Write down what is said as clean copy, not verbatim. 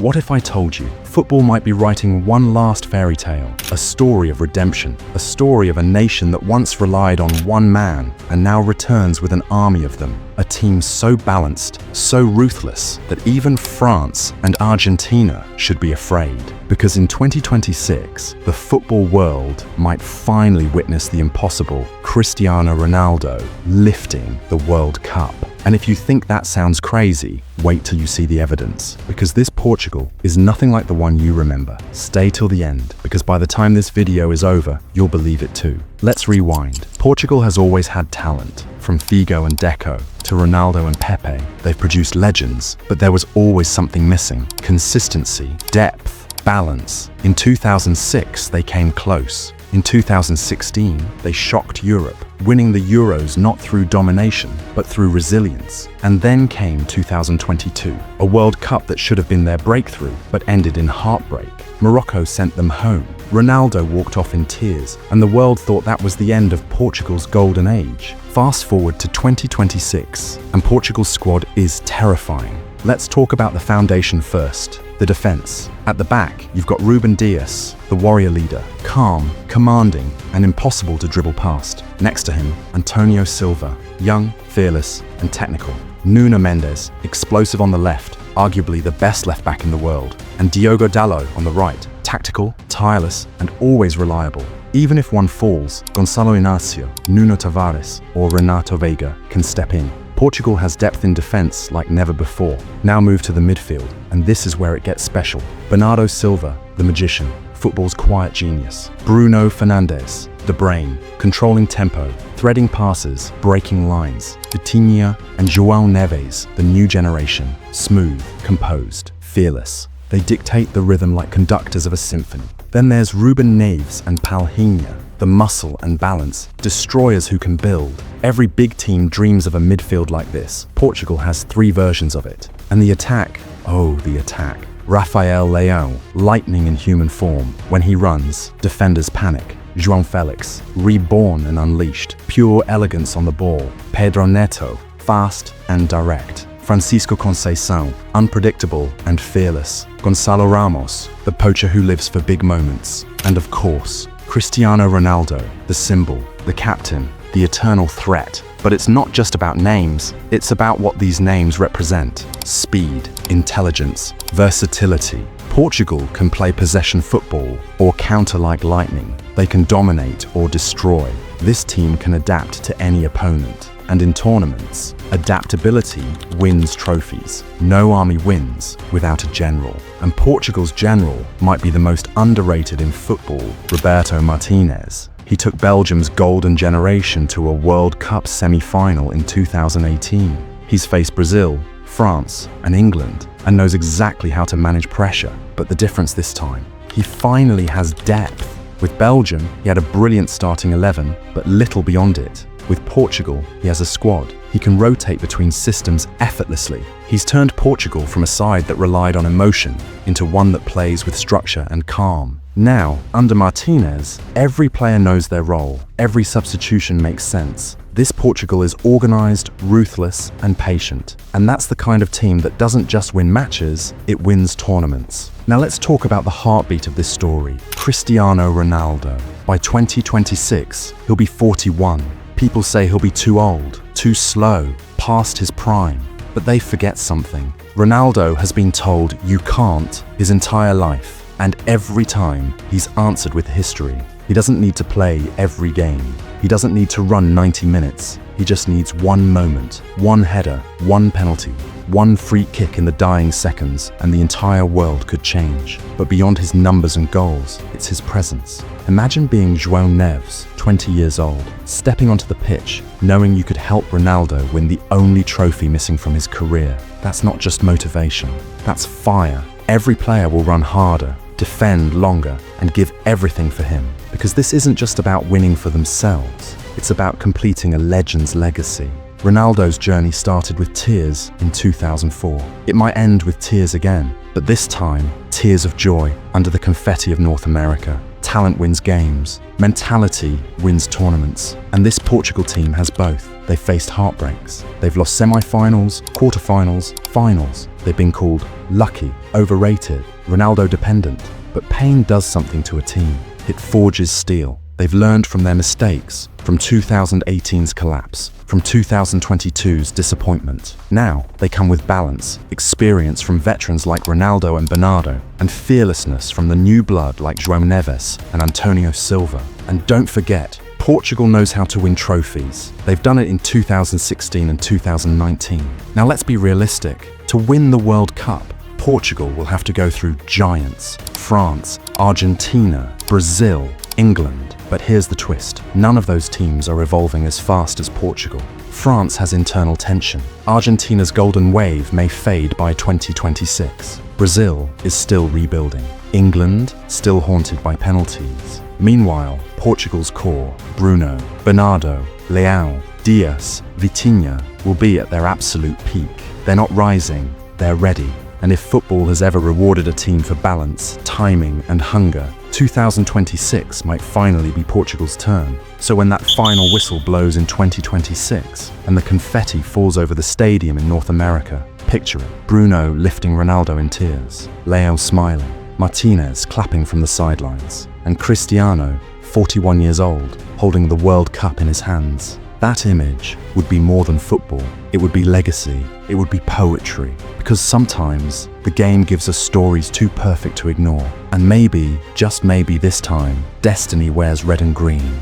What if I told you football might be writing one last fairy tale, a story of redemption, a story of a nation that once relied on one man and now returns with an army of them, a team so balanced, so ruthless that even France and Argentina should be afraid. Because in 2026, the football world might finally witness the impossible: Cristiano Ronaldo lifting the World Cup. And if you think that sounds crazy, wait till you see the evidence, because this Portugal is nothing like the one you remember. Stay till the end, because by the time this video is over, you'll believe it too. Let's rewind. Portugal has always had talent. From Figo and Deco to Ronaldo and Pepe, they've produced legends, but there was always something missing: consistency, depth, balance. In 2006, they came close. In 2016, they shocked Europe, winning the Euros not through domination, but through resilience. And then came 2022, a World Cup that should have been their breakthrough, but ended in heartbreak. Morocco sent them home. Ronaldo walked off in tears, and the world thought that was the end of Portugal's golden age. Fast forward to 2026, and Portugal's squad is terrifying. Let's talk about the foundation first. The defense. At the back, you've got Ruben Dias, the warrior leader, calm, commanding, and impossible to dribble past. Next to him, Antonio Silva, young, fearless, and technical. Nuno Mendes, explosive on the left, arguably the best left back in the world. And Diogo Dalot on the right, tactical, tireless, and always reliable. Even if one falls, Gonçalo Inácio, Nuno Tavares, or Renato Veiga can step in. Portugal has depth in defense like never before. Now move to the midfield, and this is where it gets special. Bernardo Silva, the magician, football's quiet genius. Bruno Fernandes, the brain, controlling tempo, threading passes, breaking lines. Vitinha and João Neves, the new generation, smooth, composed, fearless. They dictate the rhythm like conductors of a symphony. Then there's Ruben Neves and Palhinha, the muscle and balance, destroyers who can build. Every big team dreams of a midfield like this. Portugal has 3 versions of it. And the attack, oh, the attack. Rafael Leão, lightning in human form. When he runs, defenders panic. João Felix, reborn and unleashed, pure elegance on the ball. Pedro Neto, fast and direct. Francisco Conceição, unpredictable and fearless. Gonçalo Ramos, the poacher who lives for big moments. And of course, Cristiano Ronaldo, the symbol, the captain, the eternal threat. But it's not just about names, it's about what these names represent. Speed, intelligence, versatility. Portugal can play possession football or counter like lightning. They can dominate or destroy. This team can adapt to any opponent. And in tournaments, adaptability wins trophies. No army wins without a general. And Portugal's general might be the most underrated in football, Roberto Martínez. He took Belgium's golden generation to a World Cup semi-final in 2018. He's faced Brazil, France, and England, and knows exactly how to manage pressure. But the difference this time, he finally has depth. With Belgium, he had a brilliant starting 11, but little beyond it. With Portugal, he has a squad. He can rotate between systems effortlessly. He's turned Portugal from a side that relied on emotion into one that plays with structure and calm. Now, under Martínez, every player knows their role. Every substitution makes sense. This Portugal is organized, ruthless, and patient. And that's the kind of team that doesn't just win matches, it wins tournaments. Now let's talk about the heartbeat of this story, Cristiano Ronaldo. By 2026, he'll be 41. People say he'll be too old, too slow, past his prime. But they forget something. Ronaldo has been told you can't his entire life. And every time, he's answered with history. He doesn't need to play every game. He doesn't need to run 90 minutes. He just needs one moment, one header, one penalty, one free kick in the dying seconds, and the entire world could change. But beyond his numbers and goals, it's his presence. Imagine being João Neves, 20 years old, stepping onto the pitch, knowing you could help Ronaldo win the only trophy missing from his career. That's not just motivation, that's fire. Every player will run harder, defend longer, and give everything for him. Because this isn't just about winning for themselves, it's about completing a legend's legacy. Ronaldo's journey started with tears in 2004. It might end with tears again, but this time, tears of joy under the confetti of North America. Talent wins games. Mentality wins tournaments. And this Portugal team has both. They've faced heartbreaks. They've lost semi-finals, quarter-finals, finals. They've been called lucky, overrated, Ronaldo dependent. But pain does something to a team. It forges steel. They've learned from their mistakes, from 2018's collapse, from 2022's disappointment. Now, they come with balance, experience from veterans like Ronaldo and Bernardo, and fearlessness from the new blood like João Neves and Antonio Silva. And don't forget, Portugal knows how to win trophies. They've done it in 2016 and 2019. Now let's be realistic. To win the World Cup, Portugal will have to go through giants: France, Argentina, Brazil, England. But here's the twist. None of those teams are evolving as fast as Portugal. France has internal tension. Argentina's golden wave may fade by 2026. Brazil is still rebuilding. England still haunted by penalties. Meanwhile, Portugal's core, Bruno, Bernardo, Leão, Dias, Vitinha, will be at their absolute peak. They're not rising, they're ready. And if football has ever rewarded a team for balance, timing, and hunger, 2026 might finally be Portugal's turn. So when that final whistle blows in 2026 and the confetti falls over the stadium in North America, picture it: Bruno lifting Ronaldo in tears, Leão smiling, Martinez clapping from the sidelines, and Cristiano, 41 years old, holding the World Cup in his hands. That image would be more than football. It would be legacy. It would be poetry. Because sometimes the game gives us stories too perfect to ignore. And maybe, just maybe this time, destiny wears red and green.